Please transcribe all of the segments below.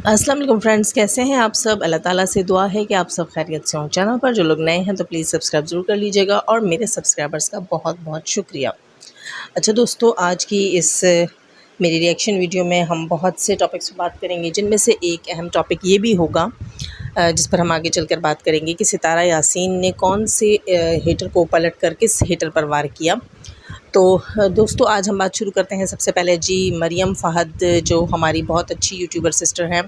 अस्सलाम वालेकुम फ्रेंड्स, कैसे हैं आप सब। अल्लाह ताला से दुआ है कि आप सब खैरियत से हों। चैनल पर जो लोग नए हैं तो प्लीज़ सब्सक्राइब ज़रूर कर लीजिएगा और मेरे सब्सक्राइबर्स का बहुत बहुत शुक्रिया। अच्छा दोस्तों, आज की इस मेरी रिएक्शन वीडियो में हम बहुत से टॉपिक्स पर बात करेंगे, जिनमें से एक अहम टॉपिक ये भी होगा जिस पर हम आगे चलकर बात करेंगे कि सितारा यासीन ने कौन से हेटर को पलट कर किस हेटर पर वार किया। तो दोस्तों, आज हम बात शुरू करते हैं। सबसे पहले जी, मरियम फ़हद जो हमारी बहुत अच्छी यूट्यूबर सिस्टर हैं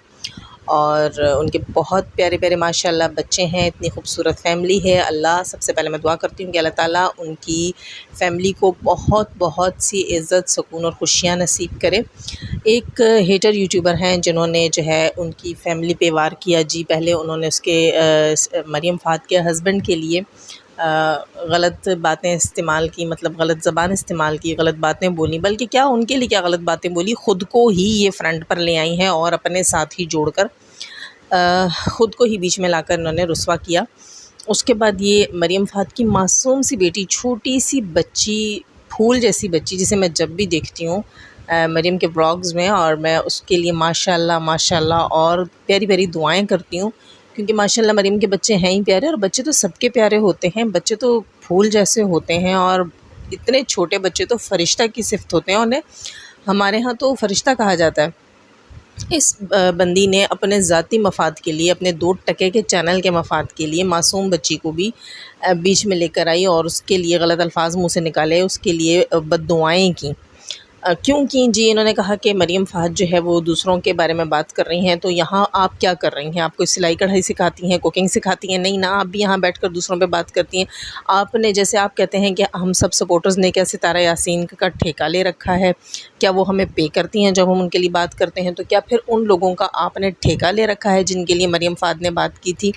और उनके बहुत प्यारे प्यारे माशाल्लाह बच्चे हैं, इतनी खूबसूरत फ़ैमिली है। अल्लाह, सबसे पहले मैं दुआ करती हूँ कि अल्लाह ताला उनकी फ़ैमिली को बहुत बहुत सी इज़्ज़त, सुकून और खुशियाँ नसीब करे। एक हेटर यूट्यूबर हैं जिन्होंने जो है उनकी फ़ैमिली पे वार किया जी। पहले उन्होंने उसके मरियम फ़हद के हस्बैंड के लिए गलत बातें इस्तेमाल की, मतलब गलत ज़बान इस्तेमाल की, गलत बातें बोली। बल्कि क्या उनके लिए क्या गलत बातें बोली, ख़ुद को ही ये फ्रंट पर ले आई हैं और अपने साथ ही जोड़कर ख़ुद को ही बीच में लाकर इन्होंने रुस्वा किया। उसके बाद ये मरियम फ़हद की मासूम सी बेटी, छोटी सी बच्ची, फूल जैसी बच्ची, जिसे मैं जब भी देखती हूँ मरियम के ब्लॉग्स में, और मैं उसके लिए माशाल्लाह माशाल्लाह और प्यारी प्यारी दुआएं करती हूँ, क्योंकि माशाल्लाह मरियम के बच्चे हैं ही प्यारे। और बच्चे तो सबके प्यारे होते हैं, बच्चे तो फूल जैसे होते हैं और इतने छोटे बच्चे तो फ़रिश्ता की सिफ़त होते हैं। उन्हें हमारे यहाँ तो फ़रिश्ता कहा जाता है। इस बंदी ने अपने ज़ाती मफ़ाद के लिए, अपने 2 टके के चैनल के मफ़ाद के लिए मासूम बच्ची को भी बीच में लेकर आई और उसके लिए गलत अल्फाज मुँह से निकाले, उसके लिए बद्दुआएँ की। क्यों की जी? इन्होंने कहा कि मरियम फ़हद जो है वो दूसरों के बारे में बात कर रही हैं, तो यहाँ आप क्या कर रही हैं? आप कोई सिलाई कढ़ाई सिखाती हैं, कुकिंग सिखाती हैं? नहीं ना, आप भी यहाँ बैठकर दूसरों पे बात करती हैं। आपने, जैसे आप कहते हैं कि हम सब सपोर्टर्स ने क्या सितारा यासीन का ठेका ले रखा है? क्या वो हमें पे करती हैं जब हम उनके लिए बात करते हैं? तो क्या फिर उन लोगों का आपने ठेका ले रखा है जिनके लिए मरियम फ़हद ने बात की थी,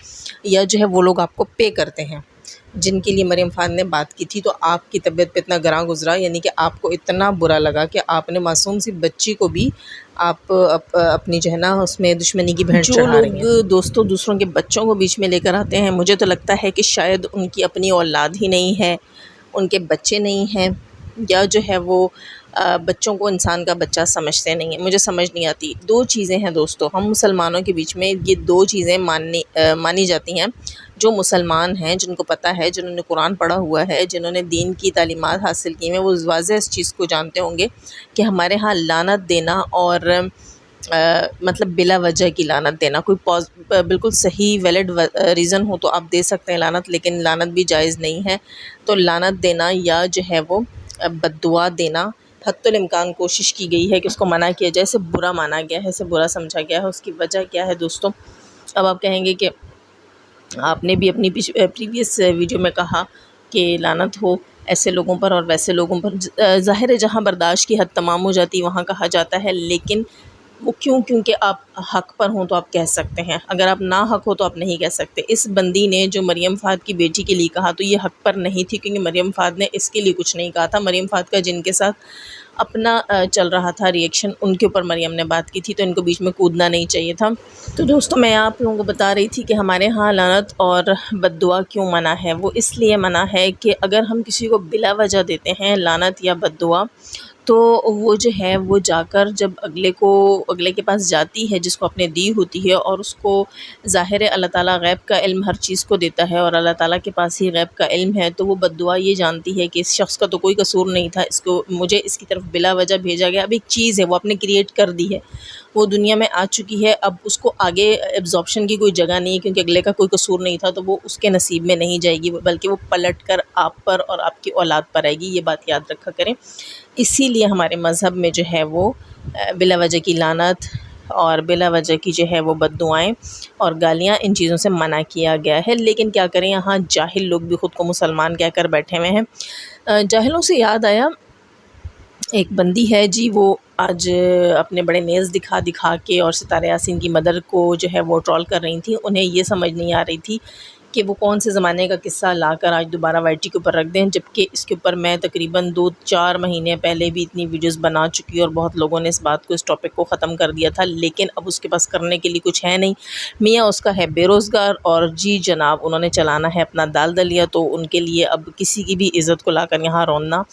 या जो है वो लोग आपको पे करते हैं जिनके लिए मरियम फ़हद ने बात की थी? तो आपकी तबीयत पे इतना ग्रां गुज़रा, यानी कि आपको इतना बुरा लगा कि आपने मासूम सी बच्ची को भी आप अपनी जो है ना उसमें दुश्मनी की भेंट चढ़ा रही हैं। जो लोग दोस्तों दूसरों के बच्चों को बीच में लेकर आते हैं, मुझे तो लगता है कि शायद उनकी अपनी औलाद ही नहीं है, उनके बच्चे नहीं हैं, या जो है वो बच्चों को इंसान का बच्चा समझते नहीं हैं। मुझे समझ नहीं आती। 2 चीज़ें हैं दोस्तों, हम मुसलमानों के बीच में ये 2 चीज़ें मानी जाती हैं। जो मुसलमान हैं, जिनको पता है, जिन्होंने कुरान पढ़ा हुआ है, जिन्होंने दीन की तालीमात हासिल की हैं, वो वाज़ेह इस चीज़ को जानते होंगे कि हमारे यहाँ लानत देना और मतलब बिला वजह की लानत देना, कोई बिल्कुल सही वैलिड रीज़न हो तो आप दे सकते हैं लानत, लेकिन लानत भी जायज़ नहीं है। तो लानत देना या जो है वो बद्दुआ देना, हत्तुल इम्कान कोशिश की गई है कि उसको मना किया जाए, इसे बुरा माना गया है, इसे बुरा समझा गया है। उसकी वजह क्या है दोस्तों? अब आप कहेंगे कि आपने भी अपनी प्रीवियस वीडियो में कहा कि लानत हो ऐसे लोगों पर और वैसे लोगों पर। ज़ाहिर है जहाँ बर्दाश्त की हद तमाम हो जाती है वहाँ कहा जाता है, लेकिन वो क्यों? क्योंकि आप हक़ पर हों तो आप कह सकते हैं, अगर आप ना हक़ हो तो आप नहीं कह सकते। इस बंदी ने जो मरियम फ़हद की बेटी के लिए कहा तो ये हक़ पर नहीं थी, क्योंकि मरियम फ़हद ने इसके लिए कुछ नहीं कहा था। मरियम फ़हद का जिनके साथ अपना चल रहा था रिएक्शन, उनके ऊपर मरियम ने बात की थी, तो इनको बीच में कूदना नहीं चाहिए था। तो दोस्तों, मैं आप लोगों को बता रही थी कि हमारे यहाँ लानत और बद्दुआ क्यों मना है। वो इसलिए मना है कि अगर हम किसी को बिला वजह देते हैं लानत या बद्दुआ, तो वो जो है वो जाकर जब अगले के पास जाती है जिसको आपने दी होती है, और उसको ज़ाहिर है अल्लाह ताला गैब का इल्म हर चीज़ को देता है और अल्लाह ताला के पास ही गैब का इल्म है, तो वो बद्दुआ ये जानती है कि इस शख्स का तो कोई कसूर नहीं था, इसको मुझे इसकी तरफ बिला वजह भेजा गया। अब एक चीज़ है वो आपने क्रिएट कर दी है, वो दुनिया में आ चुकी है, अब उसको आगे एब्ज़ॉर्प्शन की कोई जगह नहीं है, क्योंकि अगले का कोई कसूर नहीं था, तो वो उसके नसीब में नहीं जाएगी, बल्कि वो पलट कर आप पर और आपकी औलाद पर आएगी। ये बात याद रखा करें। इसीलिए हमारे मज़हब में जो है वो बिला वजह की लानत और बिला वजह की जो है वो बद्दुआएँ और गालियाँ, इन चीज़ों से मना किया गया है। लेकिन क्या करें, यहाँ जाहिल लोग भी ख़ुद को मुसलमान कहकर बैठे हुए हैं। जाहिलों से याद आया, एक बंदी है जी, वो आज अपने बड़े नेल्स दिखा दिखा के और सितारा यासीन की मदर को जो है वो ट्रोल कर रही थी। उन्हें ये समझ नहीं आ रही थी कि वो कौन से ज़माने का किस्सा लाकर आज दोबारा वाईटी के ऊपर रख दें, जबकि इसके ऊपर मैं तकरीबन 2-4 महीने पहले भी इतनी वीडियोस बना चुकी और बहुत लोगों ने इस बात को, इस टॉपिक को ख़त्म कर दिया था। लेकिन अब उसके पास करने के लिए कुछ है नहीं। मियाँ उसका है बेरोज़गार और जी जनाब उन्होंने चलाना है अपना दाल दलिया, तो उनके लिए अब किसी की भी इज़्ज़त को लाकर यहाँ रोना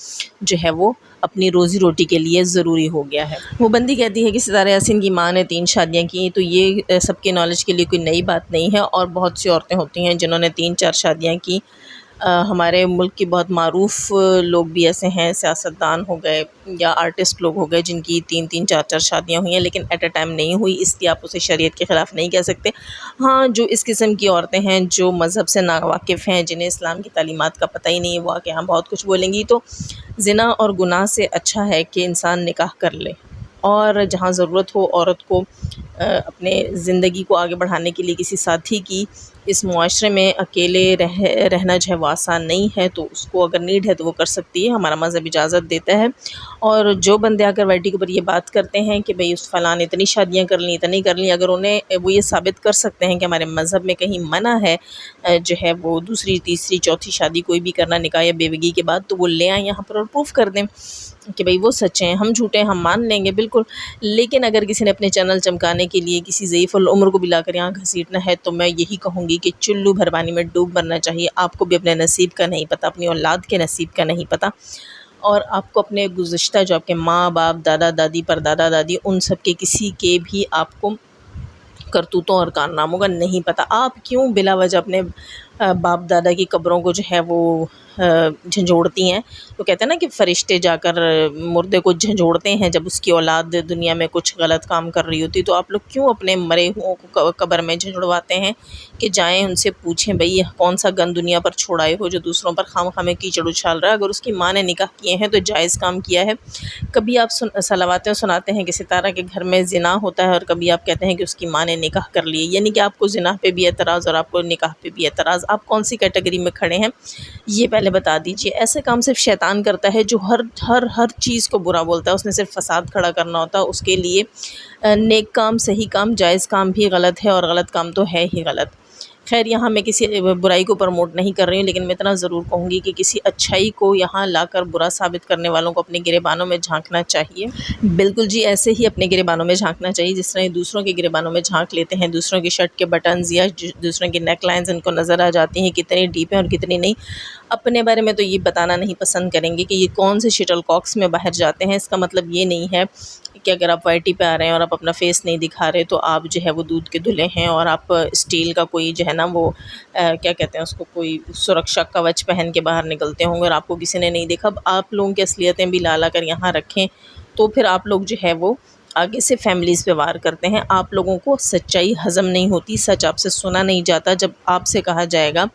जो है वो अपनी रोज़ी रोटी के लिए ज़रूरी हो गया है। वो बंदी कहती है कि सितारा यासीन की माँ ने 3 शादियाँ की, तो ये सबके नॉलेज के लिए कोई नई बात नहीं है और बहुत सी औरतें होती हैं जिन्होंने 3-4 शादियाँ की। हमारे मुल्क की बहुत मारूफ़ लोग भी ऐसे हैं, सियासतदान हो गए या आर्टिस्ट लोग हो गए जिनकी 3-3 4-4 शादियाँ हुई हैं, लेकिन एट अ टाइम नहीं हुई, इसलिए आप उसे शरीयत के ख़िलाफ़ नहीं कह सकते। हाँ, जो इस किस्म की औरतें हैं जो मज़हब से नावाकिफ़ हैं, जिन्हें इस्लाम की तालीमात का पता ही नहीं है, वो आके यहाँ बहुत कुछ बोलेंगी, तो ज़िना और गुनाह से अच्छा है कि इंसान निकाह कर ले और जहाँ ज़रूरत हो औरत को अपने ज़िंदगी को आगे बढ़ाने के लिए किसी साथी की, इस मुआशरे में अकेले रहना जो है वो आसान नहीं है, तो उसको अगर नीड है तो वो कर सकती है, हमारा मज़हब इजाज़त देता है। और जो बंदे आकर वाईटी के ऊपर ये बात करते हैं कि भई उस फ़लाँ ने इतनी शादियाँ कर लीं, इतनी कर लीं, अगर उन्हें वो ये साबित कर सकते हैं कि हमारे मज़हब में कहीं मना है जो है वो दूसरी, तीसरी, चौथी शादी कोई भी करना निकाह या बेवगी के बाद, तो वो ले आएँ यहाँ पर और प्रूफ़ कर दें कि भई वो सच्चे हैं, हम झूठे हैं, हम मान लेंगे बिल्कुल। लेकिन अगर किसी ने अपने चैनल चमकाने के लिए किसी ज़ईफ़ुल उम्र को भी लाकर यहाँ घसीटना है, तो मैं यही कहूँगी कि चुल्लू भर पानी में डूब मरना चाहिए। आपको भी अपने नसीब का नहीं पता, अपनी औलाद के नसीब का नहीं पता और आपको अपने गुज़िश्ता जो आपके माँ-बाप, दादा-दादी, परदादा-दादी, उन सब के किसी के भी आपको करतूतों और कारनामों का नहीं पता। आप क्यों बिला वजह अपने बाप दादा की कब्रों को जो है वो झंझोड़ती हैं। तो कहते हैं ना कि फ़रिश्ते जाकर मुर्दे को झंझोड़ते हैं जब उसकी औलाद दुनिया में कुछ गलत काम कर रही होती, तो आप लोग क्यों अपने मरे हुओं को कब्र में झंझोड़वाते हैं कि जाएँ उनसे पूछें भई कौन सा गंद दुनिया पर छोड़ आए हो जो दूसरों पर खामख़ा में कीचड़ उछाल रहा है। अगर उसकी माँ ने निकाह किए हैं तो जायज़ काम किया है। कभी आप सलावातें सुनाते हैं कि सितारा के घर में ज़िना होता है और कभी आप कहते हैं कि उसकी माँ ने निकाह कर लिए, यानी कि आपको ज़िना पे भी एतराज़ और आपको निकाह पे भी एतराज़। आप कौन सी कैटेगरी में खड़े हैं ये पहले बता दीजिए। ऐसे काम सिर्फ शैतान करता है जो हर चीज़ को बुरा बोलता है, उसने सिर्फ फ़साद खड़ा करना होता है। उसके लिए नेक काम, सही काम, जायज़ काम भी गलत है और गलत काम तो है ही गलत। ख़ैर यहाँ मैं किसी बुराई को प्रमोट नहीं कर रही हूँ, लेकिन मैं इतना ज़रूर कहूँगी कि किसी अच्छाई को यहाँ लाकर बुरा साबित करने वालों को अपने गिरेबानों में झांकना चाहिए। बिल्कुल जी, ऐसे ही अपने गिरेबानों में झांकना चाहिए जिस तरह ये दूसरों के गिरेबानों में झांक लेते हैं। दूसरों की शर्ट के बटन्स या दूसरों की नेक लाइन्स इनको नज़र आ जाती हैं कितनी डीप हैं और कितनी नहीं। अपने बारे में तो ये बताना नहीं पसंद करेंगे कि ये कौन से शटलकॉक्स में बाहर जाते हैं। इसका मतलब ये नहीं है कि अगर आप वाईटी पे आ रहे हैं और आप अपना फेस नहीं दिखा रहे तो आप जो है वो दूध के धुले हैं और आप स्टील का कोई जो है ना वो क्या कहते हैं उसको, कोई सुरक्षा कवच पहन के बाहर निकलते होंगे और आपको किसी ने नहीं देखा। अब आप लोगों की असलियतें भी ला कर यहाँ रखें तो फिर आप लोग जो है वो आगे से फैमिलीज़ पे वार करते हैं। आप लोगों को सच्चाई हज़म नहीं होती, सच आपसे सुना नहीं जाता। जब आपसे कहा जाएगा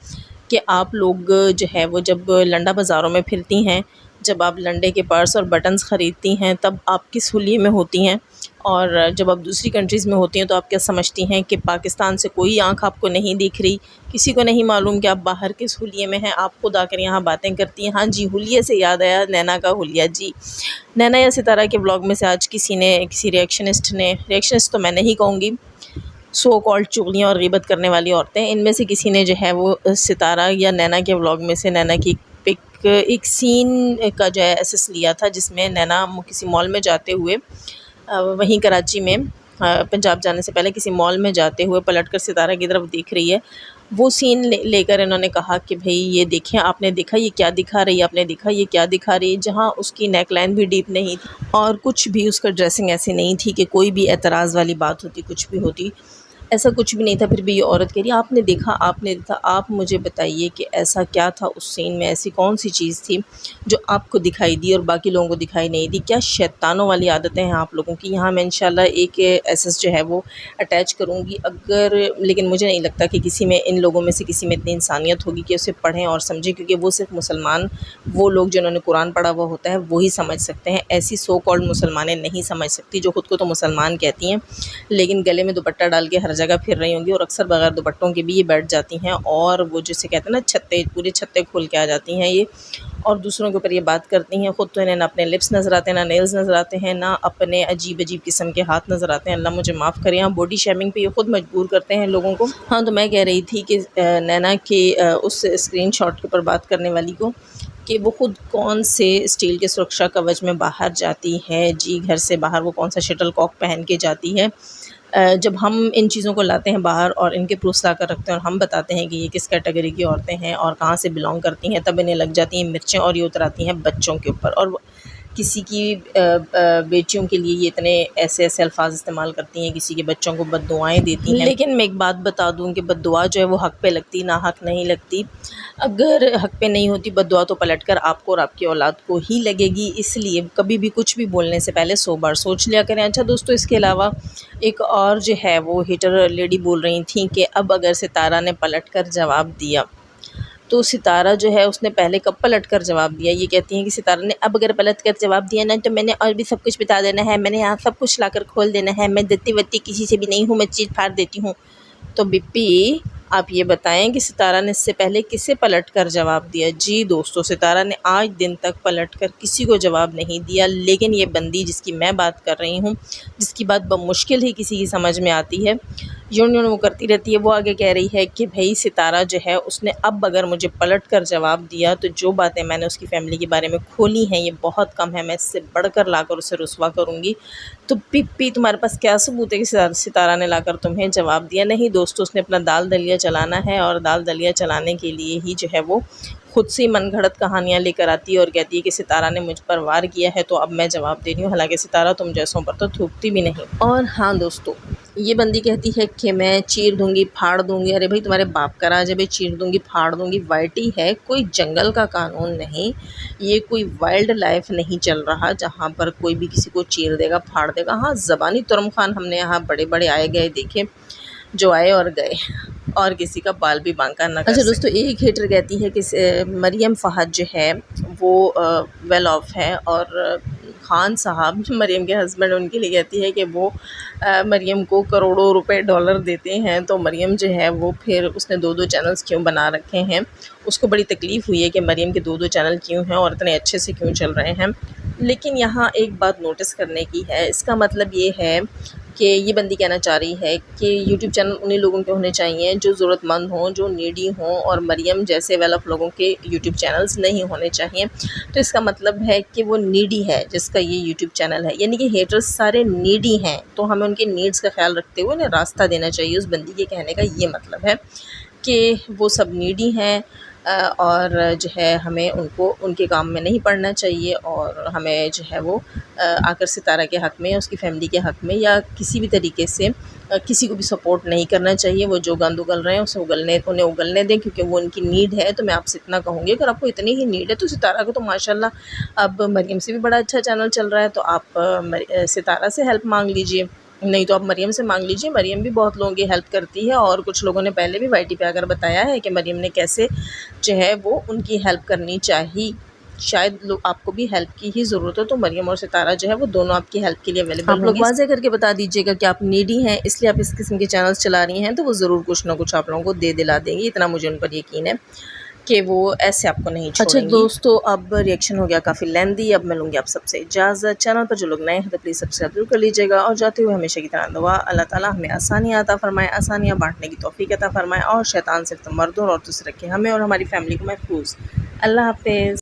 कि आप लोग जो है वो जब लंडा बाज़ारों में फिरती हैं, जब आप लंडे के पर्स और बटन्स ख़रीदती हैं तब आप किस हुलिये में होती हैं, और जब आप दूसरी कंट्रीज़ में होती हैं तो आप क्या समझती हैं कि पाकिस्तान से कोई आँख आपको नहीं दिख रही, किसी को नहीं मालूम कि आप बाहर किस हुलिये में हैं। आप खुद आकर यहाँ बातें करती हैं। हाँ जी, हुलिये से याद आया, नैना का हुलिया जी। नैना या सितारा के ब्लॉग में से आज किसी रिएक्शनिस्ट तो मैं नहीं कहूँगी, सो कॉल्ड चुगलियाँ और ग़ीबत करने वाली औरतें, इनमें से किसी ने जो है वो सितारा या नैना के व्लॉग में से नैना की एक सीन का जो है एसेस लिया था जिसमें नैना किसी मॉल में जाते हुए वहीं कराची में पंजाब जाने से पहले किसी मॉल में जाते हुए पलटकर सितारा की तरफ देख रही है। वो सीन लेकर इन्होंने कहा कि भाई ये देखें, आपने देखा ये क्या दिखा रही है, आपने देखा ये क्या दिखा रही है, जहाँ उसकी नेक लाइन भी डीप नहीं थी और कुछ भी उसका ड्रेसिंग ऐसी नहीं थी कि कोई भी एतराज़ वाली बात होती, कुछ भी होती, ऐसा कुछ भी नहीं था। फिर भी ये औरत कह रही आपने देखा, आप मुझे बताइए कि ऐसा क्या था उस सीन में, ऐसी कौन सी चीज़ थी जो आपको दिखाई दी और बाकी लोगों को दिखाई नहीं दी। क्या शैतानों वाली आदतें हैं आप लोगों की। यहाँ मैं इंशाल्लाह एक एसेस जो है वो अटैच करूँगी अगर, लेकिन मुझे नहीं लगता कि किसी में, इन लोगों में से किसी में इतनी इंसानियत होगी कि उसे पढ़ें और समझें, क्योंकि वो सिर्फ मुसलमान, वो लोग जिन्होंने कुरान पढ़ा हुआ होता है वही समझ सकते हैं। ऐसी सो कॉल्ड मुसलमानें नहीं समझ सकती जो ख़ुद को तो मुसलमान कहती हैं लेकिन गले में दुपट्टा डाल के हर जगह फिर रही होंगी और अक्सर बगैर दुपट्टों के भी ये बैठ जाती हैं और वो जिसे कहते हैं ना पूरे छत्ते खोल के आ जाती हैं ये, और दूसरों के ऊपर ये बात करती हैं। ख़ुद तो इन्हें ना अपने लिप्स नज़र आते हैं, ना नेल्स नज़र आते हैं, ना अपने अजीब किस्म के हाथ नज़र आते हैं। अल्लाह मुझे माफ़ करें। यहाँ बॉडी शेमिंग पे ये ख़ुद मजबूर करते हैं लोगों को। हाँ, तो मैं कह रही थी कि नैना के उस स्क्रीनशॉट के ऊपर बात करने वाली को कि वो ख़ुद कौन से स्टील के सुरक्षा कवच में बाहर जाती है जी, घर से बाहर वो कौन सा शटलकॉक पहन के जाती है। जब हम इन चीज़ों को लाते हैं बाहर और इनके प्रूफ्स ला कर रखते हैं और हम बताते हैं कि ये किस कैटेगरी की औरतें हैं और कहाँ से बिलोंग करती हैं, तब इन्हें लग जाती हैं मिर्चें और ये उतर आती हैं बच्चों के ऊपर। और किसी की बेटियों के लिए ये इतने ऐसे ऐसे अल्फाज इस्तेमाल करती हैं, किसी के बच्चों को बद्दुआएँ देती हैं। लेकिन मैं एक बात बता दूँ कि बद्दुआ जो है वो हक़ पे लगती, ना हक़ नहीं लगती। अगर हक़ पे नहीं होती बद्दुआ तो पलटकर आपको और आपकी औलाद को ही लगेगी, इसलिए कभी भी कुछ भी बोलने से पहले 100 बार सोच लिया करें। अच्छा दोस्तों, इसके अलावा एक और जो है वो हेटर लेडी बोल रही थी कि अब अगर सितारा ने पलटकर जवाब दिया तो सितारा जो है उसने पहले कब पलट कर जवाब दिया। ये कहती हैं कि सितारा ने अब अगर पलट कर जवाब दिया ना तो मैंने और भी सब कुछ बता देना है, मैंने यहाँ सब कुछ लाकर खोल देना है, मैं दत्ती वत्ती किसी से भी नहीं हूँ, मैं चीर फाड़ देती हूँ। तो बिप्पी आप ये बताएं कि सितारा ने इससे पहले किसे पलट कर जवाब दिया। जी दोस्तों, सितारा ने आज दिन तक पलट कर किसी को जवाब नहीं दिया, लेकिन ये बंदी जिसकी मैं बात कर रही हूँ, जिसकी बात बमुश्किल ही किसी की समझ में आती है, यूँ वो करती रहती है, वो आगे कह रही है कि भाई सितारा जो है उसने अब अगर मुझे पलट कर जवाब दिया तो जो बातें मैंने उसकी फ़ैमिली के बारे में खोली हैं ये बहुत कम है, मैं इससे बढ़कर लाकर उसे रुसवा करूँगी। तो पिप्पी तुम्हारे पास क्या सबूत है कि सितारा ने लाकर तुम्हें जवाब दिया? नहीं दोस्तों, उसने अपना दाल दलिया चलाना है और दाल दलिया चलाने के लिए ही जो है वो खुद से मनगढ़ंत कहानियाँ लेकर आती है और कहती है कि सितारा ने मुझ पर वार किया है तो अब मैं जवाब दे रही हूँ। हालांकि सितारा तुम जैसों पर तो थूकती भी नहीं। और हाँ दोस्तों, ये बंदी कहती है कि मैं चीर दूंगी फाड़ दूंगी। अरे भाई तुम्हारे बाप का राज है भाई, चीर दूंगी फाड़ दूंगी वाइटी है, कोई जंगल का कानून नहीं, ये कोई वाइल्ड लाइफ नहीं चल रहा जहाँ पर कोई भी किसी को चीर देगा फाड़ देगा। हाँ, ज़बानी तुरम खान हमने यहाँ बड़े बड़े आए गए देखे, जो आए और गए, और किसी का बाल भी बांका न कर। अच्छा दोस्तों, एक हेटर कहती है कि मरियम फ़हद जो है वो वेल ऑफ है और खान साहब मरियम के हस्बैंड उनके लिए कहती है कि वो मरियम को करोड़ों रुपए डॉलर देते हैं, तो मरियम जो है वो फिर उसने 2-2 चैनल्स क्यों बना रखे हैं। उसको बड़ी तकलीफ़ हुई है कि मरियम के 2-2 चैनल क्यों हैं और इतने अच्छे से क्यों चल रहे हैं। लेकिन यहाँ एक बात नोटिस करने की है, इसका मतलब ये है कि ये बंदी कहना चाह रही है कि यूट्यूब चैनल उन्हीं लोगों के होने चाहिए जो ज़रूरतमंद हों, जो नीडी हों, और मरियम जैसे वेल ऑफ लोगों के यूट्यूब चैनल्स नहीं होने चाहिए। तो इसका मतलब है कि वो नीडी है जिसका ये यूट्यूब चैनल है, यानी कि हेटर्स सारे नीडी हैं, तो हमें उनके नीड्स का ख्याल रखते हुए उन्हें रास्ता देना चाहिए। उस बंदी के कहने का ये मतलब है कि वो सब नीडी हैं और जो है हमें उनको उनके काम में नहीं पड़ना चाहिए और हमें जो है वो आकर सितारा के हक़ में, उसकी फ़ैमिली के हक़ में या किसी भी तरीके से किसी को भी सपोर्ट नहीं करना चाहिए। वो जो गंद उगल रहे हैं उन्हें उगलने दें, क्योंकि वो उनकी नीड है। तो मैं आपसे इतना कहूँगी, अगर आपको इतनी ही नीड है तो सितारा को तो माशाल्लाह अब मरियम से भी बड़ा अच्छा चैनल चल रहा है, तो आप सितारा से हेल्प मांग लीजिए, नहीं तो आप मरियम से मांग लीजिए। मरियम भी बहुत लोगों की हेल्प करती है और कुछ लोगों ने पहले भी वाईटी पे आकर बताया है कि मरियम ने कैसे जो है वो उनकी हेल्प करनी चाहिए। शायद लोग आपको भी हेल्प की ही ज़रूरत हो तो मरियम और सितारा जो है वो दोनों आपकी हेल्प के लिए अवेलेबल। आप लोग वाज़ेह करके बता दीजिएगा कि आप नीडी हैं इसलिए आप इस किस्म के चैनल्स चला रही हैं, तो वो ज़रूर कुछ ना कुछ आप लोगों को दे दिला देंगी। इतना मुझे उन पर यकीन है कि वो ऐसे आपको नहीं छोड़ेंगी। अच्छा दोस्तों, अब रिएक्शन हो गया काफ़ी लेंदी, अब मैं लूँगी आप सबसे इजाज़त। चैनल पर जो लोग नए हैं तो प्लीज़ सब्सक्राइब जरूर कर लीजिएगा और जाते हुए हमेशा की तरह दुआ, अल्लाह ताला हमें आसानियाँ अता फ़रमाए, आसानियाँ बाँटने की तौफ़ीक अता फ़रमाए और शैतान से तो मर्दों और दूसरे रखे हमें और हमारी फ़ैमिली को महफूज। अल्लाह हाफ़िज़।